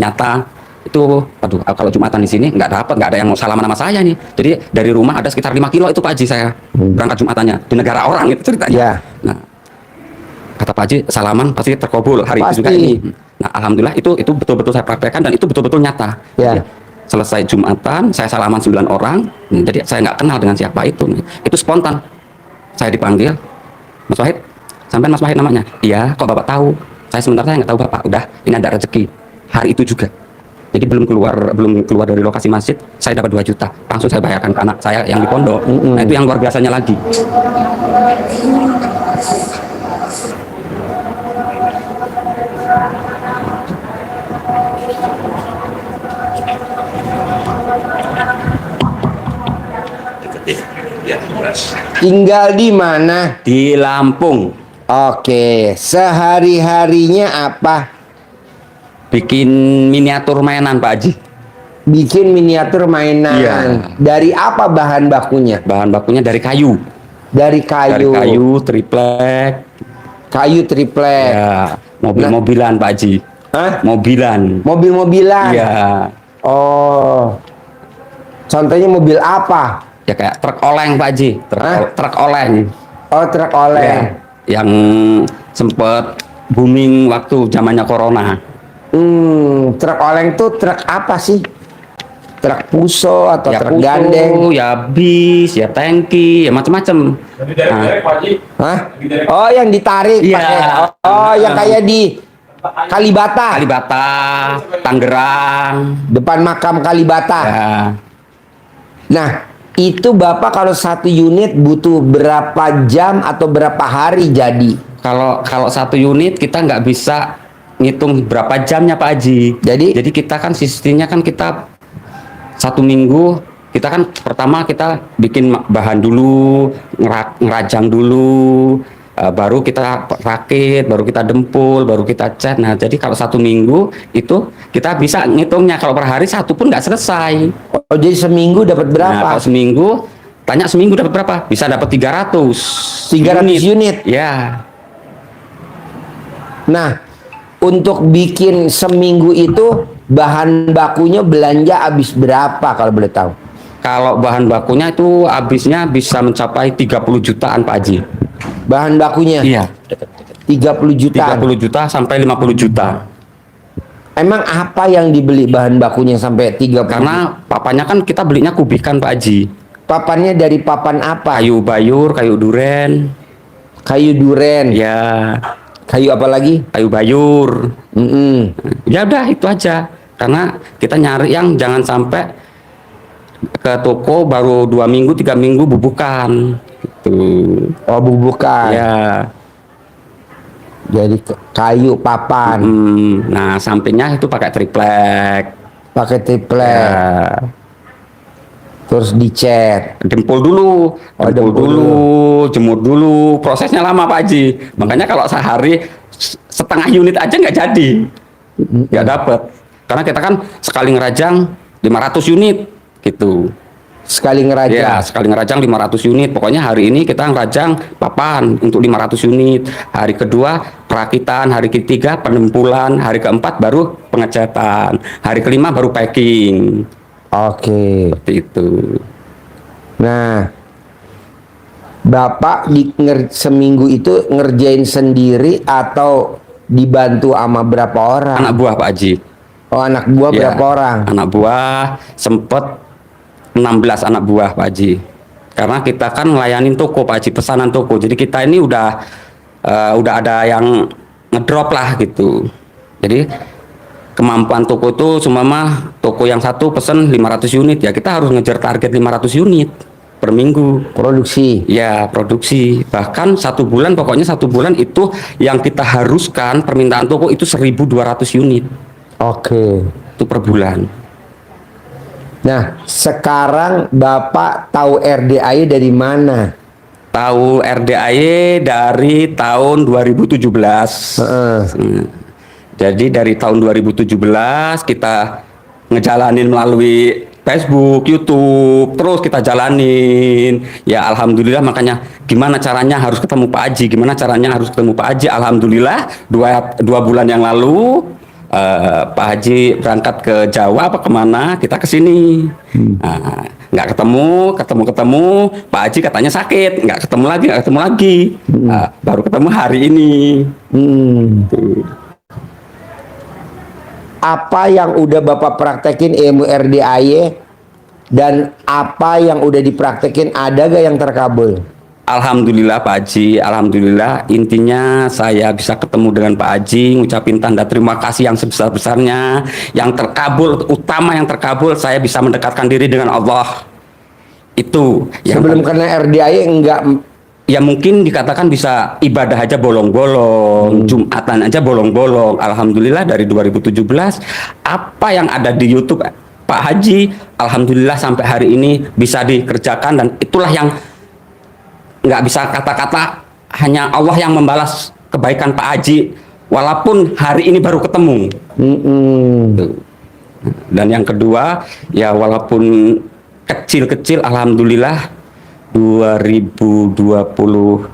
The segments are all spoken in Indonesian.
nyata itu. Aduh, kalau Jumatan di sini nggak ada yang mau salaman sama saya nih. Jadi dari rumah ada sekitar 5 kilo itu Pak Haji saya berangkat Jumatannya di negara orang itu ceritanya. Ya. Nah, kata Pak Haji salaman pasti terkabul hari itu juga ini. Nah, alhamdulillah itu betul-betul saya praktekkan dan itu betul-betul nyata. Ya. Jadi, selesai Jumatan saya salaman 9 orang. Jadi saya nggak kenal dengan siapa itu. Itu spontan. Saya dipanggil, Mas Wahid, sampai Mas Wahid namanya. Iya, kok Bapak tahu? Saya nggak tahu Bapak. Udah, ini ada rezeki. Hari itu juga. Jadi belum keluar dari lokasi masjid, saya dapat 2 juta. Langsung saya bayarkan ke anak saya yang di pondok. Nah, itu yang luar biasanya lagi. Tinggal di mana? Di Lampung. Oke, sehari-harinya apa? Bikin miniatur mainan Pak Haji. Bikin miniatur mainan. Iya. Dari apa bahan bakunya? Bahan bakunya dari kayu. Dari Dari kayu. kayu, triplek. Kayu triplek. Ya, mobil-mobilan Pak Haji. Hah? Mobilan. Mobil-mobilan. Iya. Oh. Contohnya mobil apa? Ya kayak truk oleng Pak Haji. Hah? Truk oleng. Oh, truk oleng. Ya, yang sempet booming waktu zamannya corona. Truk oleng tuh truk apa sih? Truk puso atau Ya truk puso, gandeng? ya bis, ya tangki, ya macam-macam. Hah? Oh, yang ditarik Iya. pakai. Oh, yang kayak di Kalibata. Kalibata, Tangerang. Depan makam Kalibata. Ya. Nah, itu Bapak kalau 1 unit butuh berapa jam atau berapa hari jadi? Kalau 1 unit kita nggak bisa ngitung berapa jamnya Pak Haji. Jadi kita kan sistemnya kan kita 1 minggu kita kan pertama kita bikin bahan dulu, ngerajang dulu, baru kita rakit, baru kita dempul, baru kita cat. Nah, jadi kalau 1 minggu itu kita bisa ngitungnya. Kalau per hari 1 pun nggak selesai. Oh, jadi seminggu dapat Nah, berapa? kalau seminggu, tanya seminggu dapat berapa? Bisa dapat 300. 300 unit. Ya. Nah, untuk bikin seminggu itu bahan bakunya belanja habis berapa kalau boleh tahu? Kalau bahan bakunya itu habisnya bisa mencapai 30 jutaan Pak Haji. Bahan bakunya? Iya. 30 jutaan. 30 juta sampai 50 juta. Emang apa yang dibeli bahan bakunya sampai 30? Karena papannya kan kita belinya kubikan Pak Haji. Papannya dari papan apa? Kayu bayur, kayu duren. Kayu duren. Ya. Kayu apa lagi? Kayu bayur. Ya udah itu aja. Karena kita nyari yang jangan sampai ke toko baru 2 minggu 3 minggu bubukan gitu. Oh, bubukan. Ya. Jadi kayu papan. Nah, sampingnya itu pakai triplek. Pakai triplek. Ya. Terus dicat. Dempul dulu, dempul dulu, jemur dulu. Prosesnya lama Pak Haji. Makanya kalau sehari setengah unit aja nggak jadi, nggak dapet. Karena kita kan sekali ngerajang 500 unit gitu. Sekali ngerajang. Ya, sekali ngerajang 500 unit. Pokoknya hari ini kita ngerajang papan untuk 500 unit. Hari kedua perakitan, hari ketiga pendempulan, hari keempat baru pengecatan, hari kelima baru packing. Oke. Seperti itu. Nah, Bapak seminggu itu ngerjain sendiri atau dibantu sama berapa orang? Anak buah Pak Haji. Oh, anak buah Ya, berapa orang? anak buah sempet 16 anak buah Pak Haji. Karena kita kan ngelayanin toko Pak Haji, pesanan toko. Jadi kita ini udah ada yang ngedrop lah gitu. Jadi kemampuan toko itu cuma toko yang satu pesen 500 unit ya kita harus ngejar target 500 unit per minggu Produksi. ya, produksi. Bahkan 1 bulan, pokoknya 1 bulan itu yang kita haruskan permintaan toko itu 1.200 unit. Oke. Itu per bulan. Nah, sekarang Bapak tahu RDAY dari mana? Tahu RDAY dari tahun 2017. Jadi dari tahun 2017 kita ngejalanin melalui Facebook, YouTube, terus kita jalanin. Ya alhamdulillah, makanya gimana caranya harus ketemu Pak Haji, gimana caranya harus ketemu Pak Haji. Alhamdulillah 2 bulan yang lalu Pak Haji berangkat ke Jawa apa kemana, kita ke sini. Nah, nggak ketemu, Pak Haji katanya sakit, nggak ketemu lagi. Nah, baru ketemu hari ini. Tuh. Apa yang udah Bapak praktekin ilmu RDAY dan apa yang udah dipraktekin, ada gak yang terkabul? Alhamdulillah Pak Haji, alhamdulillah, intinya saya bisa ketemu dengan Pak Haji, ngucapin tanda terima kasih yang sebesar-besarnya. Yang terkabul, utama yang terkabul, saya bisa mendekatkan diri dengan Allah. Itu yang Sebelum kena RDAY enggak. ya mungkin dikatakan bisa ibadah aja bolong-bolong, Jumatan aja bolong-bolong. Alhamdulillah dari 2017 apa yang ada di YouTube Pak Haji, alhamdulillah sampai hari ini bisa dikerjakan, dan itulah yang nggak bisa kata-kata, hanya Allah yang membalas kebaikan Pak Haji walaupun hari ini baru ketemu. Tuh. Dan yang kedua ya walaupun kecil-kecil, alhamdulillah 2024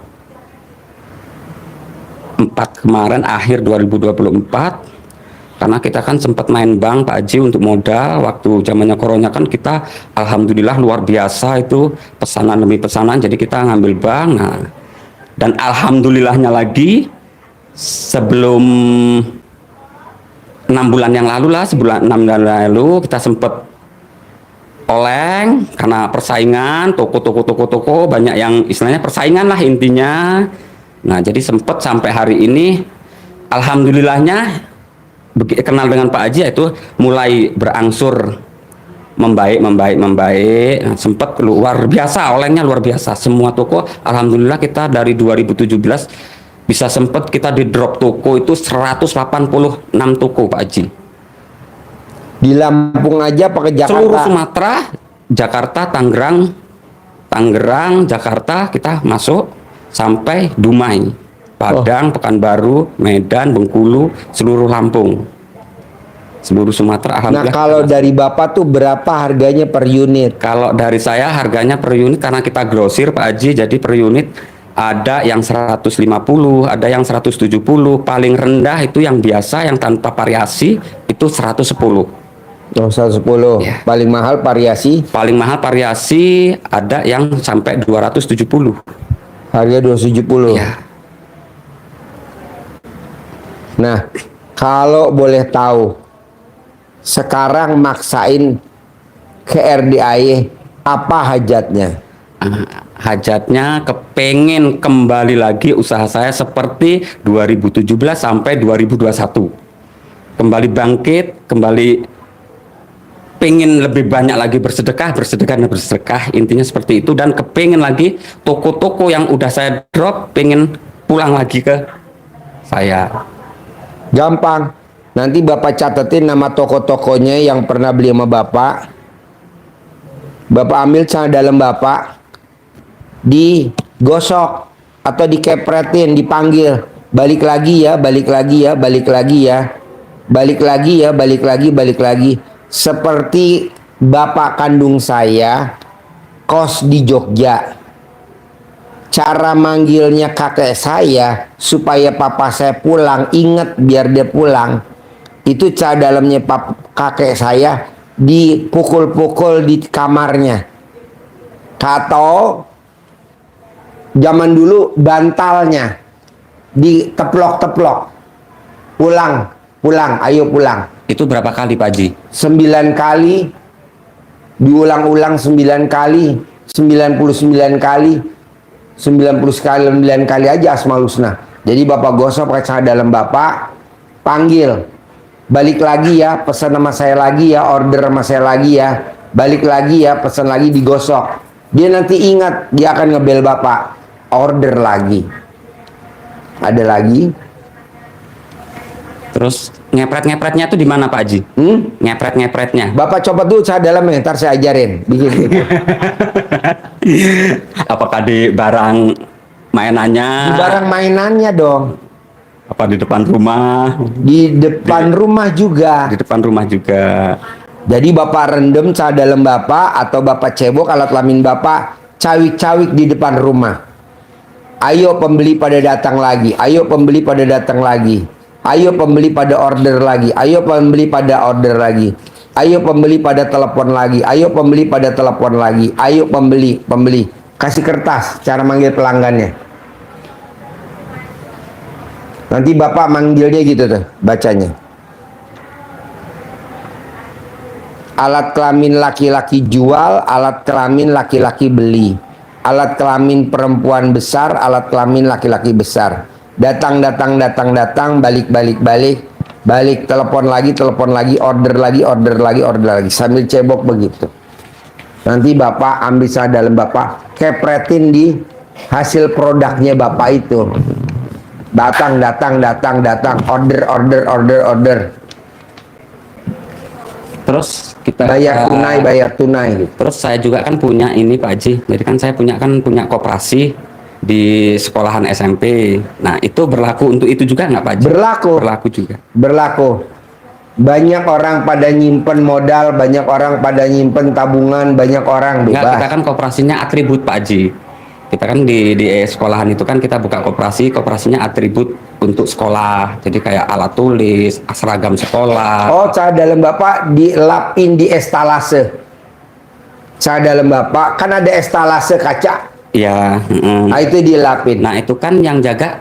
kemarin, akhir 2024, karena kita kan sempat main bank Pak Haji untuk modal waktu zamannya corona kan, kita alhamdulillah luar biasa itu, pesanan demi pesanan, jadi kita ngambil bank. Nah, dan alhamdulillahnya lagi sebelum 6 bulan yang lalu lah, 6 bulan lalu kita sempat oleng karena persaingan, toko banyak yang istilahnya persaingan lah intinya. Nah, jadi sempat sampai hari ini alhamdulillahnya kenal dengan Pak Haji itu mulai berangsur membaik. Nah, sempat luar biasa, olengnya luar biasa. Semua toko alhamdulillah kita dari 2017 bisa sempat kita di drop toko itu 186 toko Pak Haji. Di Lampung aja pakai Jakarta? Seluruh Sumatera, Jakarta, Tangerang, Jakarta, kita masuk sampai Dumai, Padang, Pekanbaru, Medan, Bengkulu, seluruh Lampung, seluruh Sumatera. Nah, kalau dari Bapak tuh berapa harganya per unit? Kalau dari saya harganya per unit, karena kita grosir Pak Haji, jadi per unit ada yang 150, ada yang 170, paling rendah itu yang biasa, yang tanpa variasi itu 110. Oh, 110. Ya. Paling mahal variasi? Paling mahal variasi ada yang sampai 270. Harga 270. Ya. Nah, kalau boleh tahu, sekarang maksain ke RDAY, apa hajatnya? Hajatnya kepengen kembali lagi usaha saya seperti 2017 sampai 2021. Kembali bangkit, kembali pengen lebih banyak lagi bersedekah, intinya seperti itu. Dan kepengen lagi toko-toko yang udah saya drop, pengen pulang lagi ke saya. Gampang, nanti Bapak catetin nama toko-tokonya yang pernah beli sama Bapak. Bapak ambil celana dalam Bapak, digosok atau dikepretin, dipanggil, balik lagi ya, balik lagi ya, balik lagi ya, balik lagi ya, balik lagi. Seperti bapak kandung saya kos di Jogja, cara manggilnya kakek saya supaya papa saya pulang, ingat biar dia pulang, itu cara dalamnya kakek saya dipukul-pukul di kamarnya, atau zaman dulu bantalnya diteplok-teplok, pulang, ayo pulang. Itu berapa kali Pak Haji? 9 kali, diulang-ulang 9 kali, 99 kali, 99 kali aja Asmaul Husna. Jadi Bapak gosok pakai celana dalam Bapak, panggil, balik lagi ya, pesan sama saya lagi ya, order sama saya lagi ya, balik lagi ya, pesan lagi, digosok. Dia nanti ingat, dia akan ngebel Bapak, order lagi. Ada lagi. Terus ngepret-ngepretnya tuh di mana Pak Haji? Ngepret-ngepretnya. Bapak coba dulu saya dalamnya, ntar saya ajarin. Bikin. Apakah di barang mainannya? Di barang mainannya dong. Apa di depan rumah? Di depan rumah juga. Di depan rumah juga. Jadi Bapak rendem celana dalam Bapak atau Bapak cebok alat kelamin Bapak, cawik-cawik di depan rumah. Ayo pembeli pada datang lagi. Ayo pembeli pada datang lagi. Ayo pembeli pada order lagi. Ayo pembeli pada order lagi. Ayo pembeli pada telepon lagi. Ayo pembeli pada telepon lagi. Ayo pembeli. Kasih kertas cara manggil pelanggannya. Nanti Bapak manggil dia gitu tuh, bacanya. Alat kelamin laki-laki jual, alat kelamin laki-laki beli. Alat kelamin perempuan besar, alat kelamin laki-laki besar. Datang, balik, telepon lagi, order lagi, sambil cebok begitu. Nanti Bapak ambil dalam Bapak, kepretin di hasil produknya Bapak itu. Datang, order. Terus kita Bayar tunai gitu. Terus saya juga kan punya ini Pak Haji. Jadi kan saya punya koperasi di sekolahan SMP. Nah, itu berlaku untuk itu juga nggak Pak Haji? Berlaku juga. Berlaku. Banyak orang pada nyimpen modal, banyak orang pada nyimpen tabungan, banyak orang bebas. Nggak, kita kan koperasinya atribut Pak Haji. Kita kan di sekolahan itu kan kita buka koperasinya atribut untuk sekolah. Jadi kayak alat tulis, seragam sekolah. Oh, cara dalam Bapak dilapin di estalase. Cara dalam Bapak kan ada estalase kaca. Iya. Nah, itu dilapin. Nah, itu kan yang jaga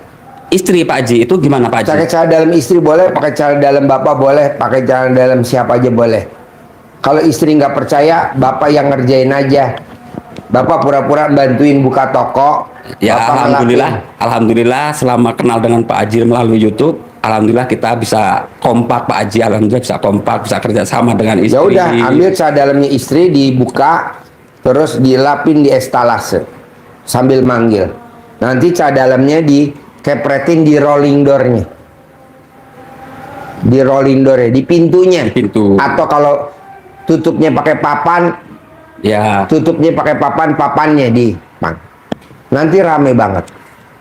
istri Pak Haji. Itu gimana Pak Haji? Pakai cara dalam istri boleh, pakai cara dalam Bapak boleh, pakai cara dalam siapa aja boleh. Kalau istri nggak percaya, Bapak yang ngerjain aja. Bapak pura-pura bantuin buka toko. Ya, Bapak alhamdulillah selama kenal dengan Pak Haji melalui YouTube, alhamdulillah kita bisa kompak Pak Haji, alhamdulillah bisa kompak, bisa kerjasama dengan istri. Ya udah, ambil cara dalamnya istri dibuka, terus dilapin di estalase sambil manggil. Nanti cara dalamnya dikepretin di rolling door-nya. Di rolling door-nya, di pintunya. Di pintu. Atau kalau tutupnya pakai papan, ya. Tutupnya pakai papannya di pang. Nanti rame banget.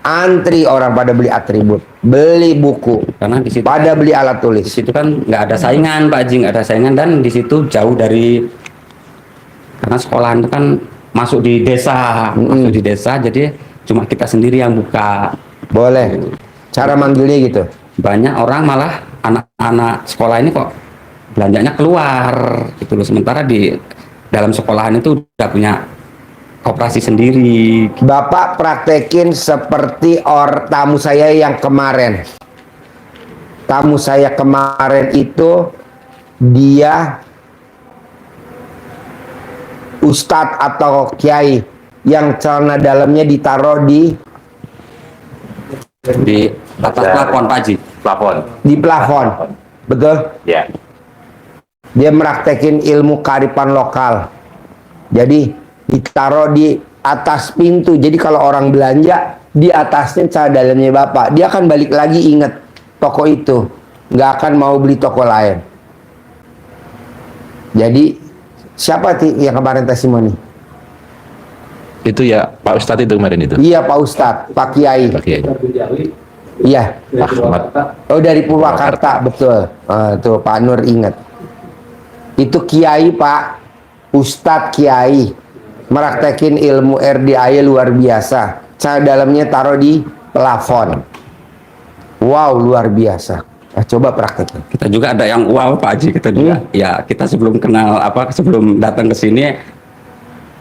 Antri orang pada beli atribut, beli buku, Karena di situ pada beli alat tulis. di situ kan nggak ada saingan Pak Haji, nggak ada saingan, dan di situ jauh dari, karena sekolahan itu kan masuk di desa, jadi cuma kita sendiri yang buka. Boleh. Cara manggilnya gitu. Banyak orang malah anak-anak sekolah ini kok belanjanya keluar gitu loh, sementara di dalam sekolahan itu udah punya koperasi sendiri. Bapak praktekin seperti tamu saya yang kemarin. Tamu saya kemarin itu dia ustadz atau kiai yang celana dalamnya ditaruh di atas plafon Pak Haji. di plafon. Betul? Ya. Dia meraktekin ilmu kearifan lokal. Jadi ditaruh di atas pintu. Jadi kalau orang belanja, di atasnya cara dalamnya Bapak. Dia akan balik lagi ingat toko itu. Nggak akan mau beli toko lain. Jadi siapa yang kemarin testimoni? Itu ya Pak Ustadz itu kemarin itu. Iya Pak Ustadz, Pak Kiai. Pak Kiai. Iya. Ahmad. Oh dari Purwakarta, betul. Tuh Pak Nur ingat. Itu Kiai Pak. Ustadz Kiai. Meraktekin ilmu RDI luar biasa. Cara dalamnya taruh di plafon. Wow, luar biasa. Nah, coba praktekin. Kita juga ada yang wow Pak Haji, kita juga. Ya, kita sebelum sebelum datang ke sini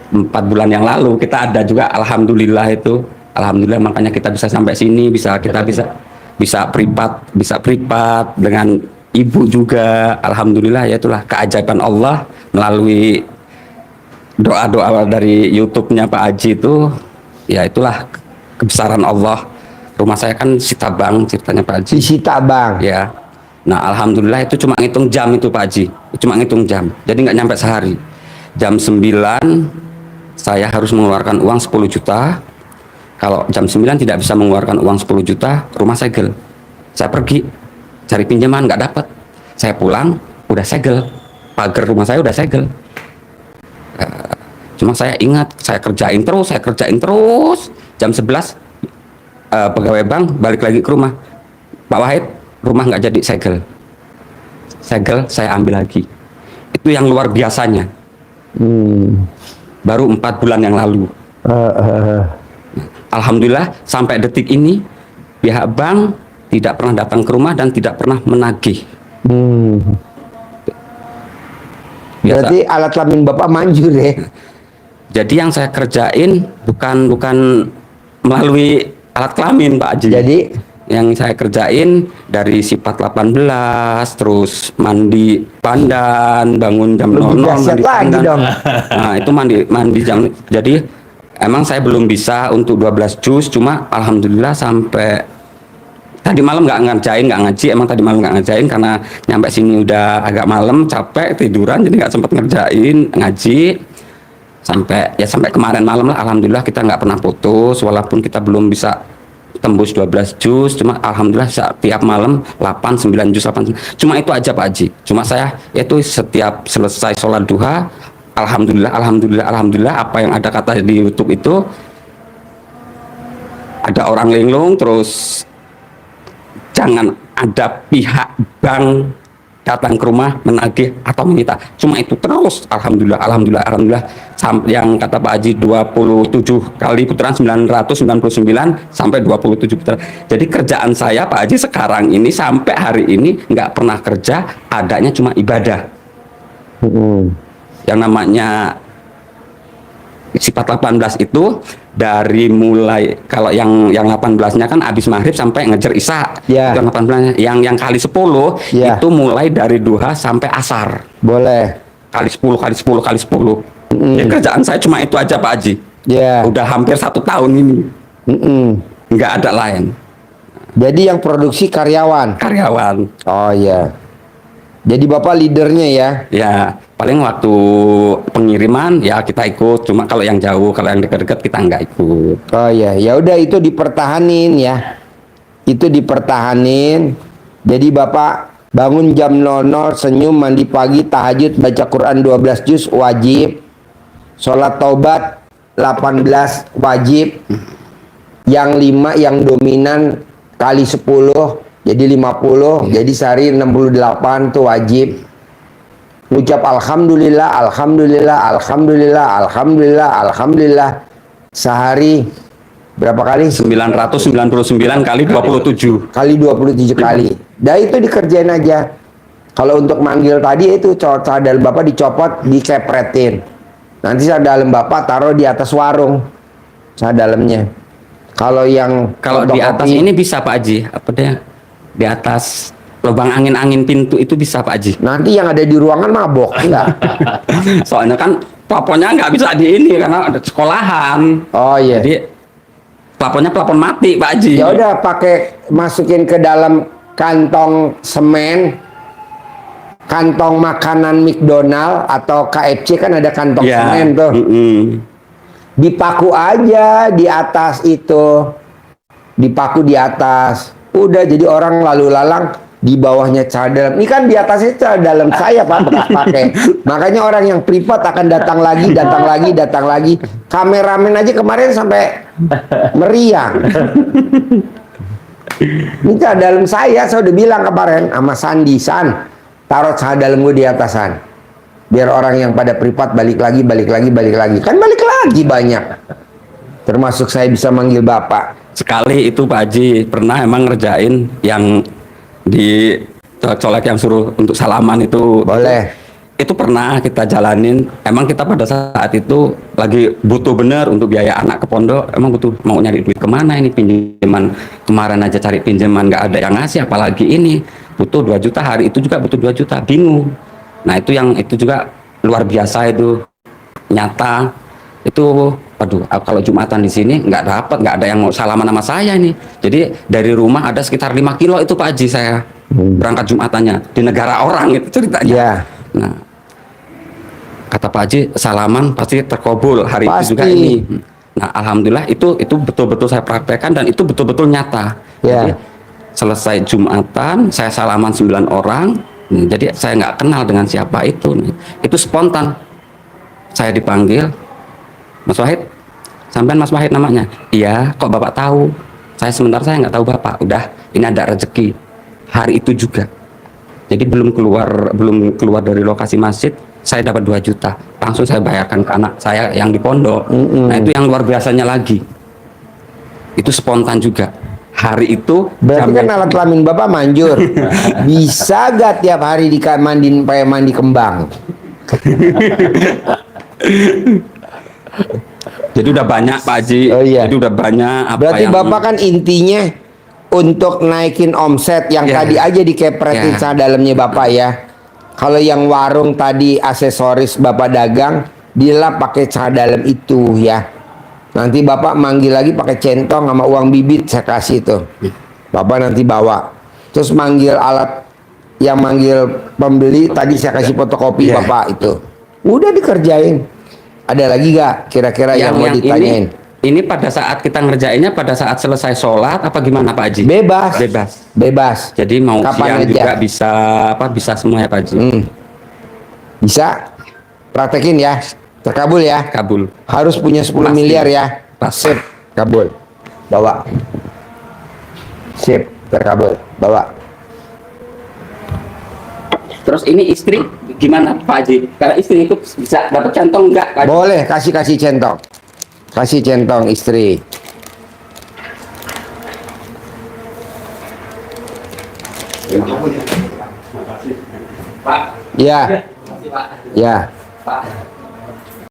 4 bulan yang lalu kita ada juga, alhamdulillah itu. Alhamdulillah makanya kita bisa sampai sini, bisa privat dengan ibu juga. Alhamdulillah, ya itulah keajaiban Allah melalui doa-doa dari YouTube-nya Pak Haji itu. Ya itulah kebesaran Allah. Rumah saya kan Sitabang ceritanya Pak Haji. Di Sitabang. Ya. Nah, alhamdulillah itu cuma ngitung jam itu Pak Haji. Cuma ngitung jam. Jadi nggak nyampe sehari. Jam 9 saya harus mengeluarkan uang 10 juta. Kalau jam 9 tidak bisa mengeluarkan uang 10 juta, rumah segel. Saya pergi cari pinjaman, nggak dapat. Saya pulang, udah segel. Pagar rumah saya udah segel. Cuma saya ingat, saya kerjain terus. Jam 11 pegawai bank balik lagi ke rumah. Pak Wahid, rumah nggak jadi segel. Saya ambil lagi. Itu yang luar biasanya. Baru 4 bulan yang lalu. Alhamdulillah sampai detik ini pihak bank tidak pernah datang ke rumah dan tidak pernah menagih. Biasa. Berarti alat kelamin Bapak manjur ya? Jadi yang saya kerjain bukan melalui alat kelamin Pak Haji. Jadi yang saya kerjain dari sifat 18, terus mandi pandan, bangun jam lebih 00, dahsyat mandi lagi pandan. dong. Nah, itu mandi jam. Jadi emang saya belum bisa untuk 12 juz, cuma alhamdulillah sampai tadi malam nggak ngaji, emang tadi malam nggak ngajain karena nyampe sini udah agak malam, capek tiduran, jadi nggak sempat ngerjain ngaji. Sampai kemarin malam lah, alhamdulillah kita nggak pernah putus, walaupun kita belum bisa tembus 12 juz, cuma alhamdulillah setiap malam 8, 9 juz, 8. Cuma itu aja Pak Haji. Cuma saya itu setiap selesai sholat duha, alhamdulillah apa yang ada kata di YouTube itu, ada orang linglung, terus jangan ada pihak bank datang ke rumah menagih atau menyita. Cuma itu terus, alhamdulillah. Yang kata Pak Haji 27 kali putaran 999 sampai 27 putaran. Jadi kerjaan saya Pak Haji sekarang ini sampai hari ini nggak pernah kerja, adanya cuma ibadah. Yang namanya sifat 18 itu dari mulai, kalau yang 18-nya kan habis maghrib sampai ngejar isya. Ya. Yang 18-nya, yang kali 10 Ya. itu mulai dari duha sampai asar. Boleh. Kali 10 kali 10 kali 10. Ya, kerjaan saya cuma itu aja Pak Haji. Ya. Udah hampir 1 tahun ini. Nggak ada lain. Jadi yang produksi karyawan. Karyawan. Oh iya. Jadi Bapak leadernya ya? Ya, paling waktu pengiriman ya kita ikut. Cuma kalau yang jauh, kalau yang dekat-dekat kita nggak ikut. Oh iya, ya udah itu dipertahanin ya. Itu dipertahanin. Jadi Bapak bangun jam 00, senyum, mandi pagi, tahajud, baca Quran 12 juz wajib. Sholat taubat 18 wajib. Yang 5 yang dominan kali 10 jadi 50, jadi sehari 68 tuh wajib. Ucap alhamdulillah sehari berapa kali? 999 kali 27. Kali 27 kali. Dah itu dikerjain aja. Kalau untuk manggil tadi itu cadar Bapak dicopot, dikepretin. Nanti cadar Bapak taruh di atas warung. Dalamnya. Kalau yang Kalau di atas ini bisa Pak Haji, apa dia? Di atas lubang angin-angin pintu itu bisa Pak Haji. nanti yang ada di ruangan mabok enggak? Soalnya kan plafonnya nggak bisa di ini karena ada sekolahan. Oh iya. Jadi plafonnya plafon mati Pak Haji. Ya udah pakai masukin ke dalam kantong semen, kantong makanan McDonald atau KFC kan ada kantong Ya. semen tuh. Dipaku aja di atas itu, dipaku di atas. Udah jadi orang lalu lalang di bawahnya cadar. Ini kan di atasnya cadar dalam saya Pak bekas pakai. Makanya orang yang privat akan datang lagi. Kameramen aja kemarin sampai meriang. Ini cadar dalam saya udah bilang kemarin sama Sandi, San, taruh cadar dalam gue di atasan. Biar orang yang pada privat balik lagi. Kan balik lagi banyak. Termasuk saya bisa manggil Bapak. Sekali itu Pak Haji pernah emang ngerjain yang di colek yang suruh untuk salaman itu. Boleh. Itu pernah kita jalanin. Emang kita pada saat itu lagi butuh bener untuk biaya anak ke pondok. Emang butuh, mau nyari duit kemana ini, pinjaman kemarin aja cari pinjaman nggak ada yang ngasih, apalagi ini butuh 2 juta, hari itu juga butuh 2 juta, bingung. Nah itu juga luar biasa, itu nyata. Itu aduh, kalau Jumatan di sini nggak ada yang mau salaman sama saya ini. Jadi dari rumah ada sekitar 5 kilo itu Pak Haji saya berangkat Jumatannya di negara orang itu ceritanya. Ya. Nah, kata Pak Haji salaman pasti terkabul hari Pasti. itu juga ini. Nah, alhamdulillah itu betul-betul saya praktekkan dan itu betul-betul nyata. Ya. Jadi selesai Jumatan saya salaman 9 orang. Jadi saya nggak kenal dengan siapa itu. Itu spontan. Saya dipanggil, Mas Wahid, sampean Mas Wahid namanya? Iya, kok Bapak tahu? Saya nggak tahu Bapak. Udah, ini ada rezeki. Hari itu juga. Jadi belum keluar dari lokasi masjid, saya dapat 2 juta. Langsung saya bayarkan ke anak saya yang di pondok. Nah, itu yang luar biasanya lagi. Itu spontan juga. hari itu Berarti kan jamnya- alat kelamin Bapak manjur. Bisa gak tiap hari mandiin pakai mandi kembang? jadi udah banyak Pak Haji. Oh, iya. Jadi udah banyak apa Berarti yang Bapak kan intinya untuk naikin omset yang Ya. tadi aja dikepretin Ya. sama dalamnya Bapak ya. Kalau yang warung tadi aksesoris Bapak dagang, dilap pakai cara dalam itu ya. Nanti Bapak manggil lagi pakai centong sama uang bibit saya kasih itu. Bapak nanti bawa. Terus manggil alat yang manggil pembeli tadi saya kasih fotokopi Ya. Bapak itu. Udah dikerjain. Ada lagi gak kira-kira yang mau ditanyain? ini pada saat kita ngerjainnya pada saat selesai sholat apa gimana Pak Haji? Bebas. Bebas. Bebas. Jadi mau Kapan siang aja. juga bisa bisa semua ya Pak Haji. Bisa praktekin ya. Terkabul ya. Kabul. Harus punya 10 Pasti. miliar ya. Pasti. Sip. Kabul. Bawa. Sip. Terkabul. Bawa. Terus ini istri gimana Pak Haji? Karena istri itu bisa dapat centong enggak Pak Haji? Boleh kasih centong. Kasih centong istri. Pak. Ya. Makasih, Pak. Ya. Pak.